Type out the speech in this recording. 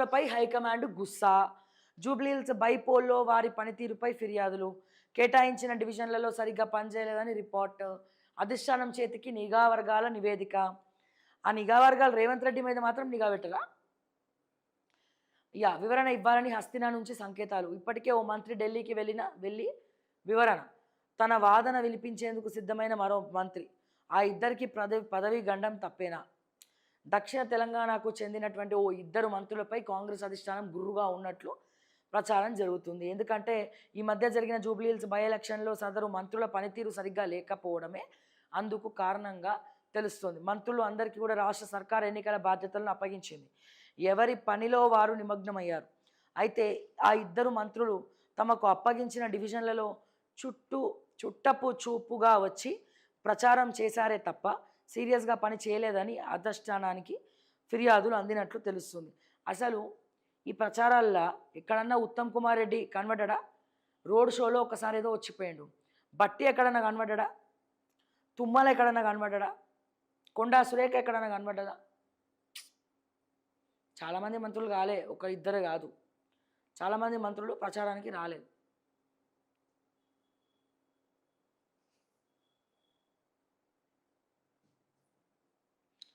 మంత్రులపై high command గుస్సా. Jubilee Hills బైపోల్లో వారి పనితీరుపై ఫిర్యాదులు. కేటాయించిన డివిజన్లలో సరిగ్గా పనిచేయలేదని రిపోర్ట్. అధిష్టానం చేతికి నిఘా వర్గాల నివేదిక. ఆ నిఘా వర్గాలు రేవంత్ రెడ్డి మీద మాత్రం నిఘా పెట్టరా? వివరణ ఇవ్వాలని హస్తినా నుంచి సంకేతాలు. ఇప్పటికే ఓ మంత్రి ఢిల్లీకి వెళ్ళి వివరణ. తన వాదన వినిపించేందుకు సిద్ధమైన మరో మంత్రి. ఆ ఇద్దరికి పదవి గండం తప్పేనా? దక్షిణ తెలంగాణకు చెందినటువంటి ఓ ఇద్దరు మంత్రులపై కాంగ్రెస్ అధిష్టానం గుర్రుగా ఉన్నట్లు ప్రచారం జరుగుతుంది. ఎందుకంటే ఈ మధ్య జరిగిన జూబ్లీహిల్స్ బై ఎలక్షన్లో సదరు మంత్రుల పనితీరు సరిగ్గా లేకపోవడమే అందుకు కారణంగా తెలుస్తుంది. మంత్రులు అందరికీ కూడా రాష్ట్ర సర్కార్ ఎన్నికల బాధ్యతలను అప్పగించింది. ఎవరి పనిలో వారు నిమగ్నమయ్యారు. అయితే ఆ ఇద్దరు మంత్రులు తమకు అప్పగించిన డివిజన్లలో చుట్టపు చూపుగా వచ్చి ప్రచారం చేశారే తప్ప సీరియస్గా పని చేయలేదని అధిష్టానానికి ఫిర్యాదులు అందినట్లు తెలుస్తుంది. అసలు ఈ ప్రచారాల్లో ఎక్కడన్నా ఉత్తమ్ కుమార్ రెడ్డి కనబడ్డా? రోడ్ షోలో ఒకసారి ఏదో వచ్చిపోయాడు. బట్టి ఎక్కడన్నా కనబడ్డా? తుమ్మల ఎక్కడన్నా కనబడ్డా? కొండా సురేఖ ఎక్కడన్నా కనబడ్డదా? చాలామంది మంత్రులు కాలే, ఒక ఇద్దరే కాదు, చాలామంది మంత్రులు ప్రచారానికి రాలేదు.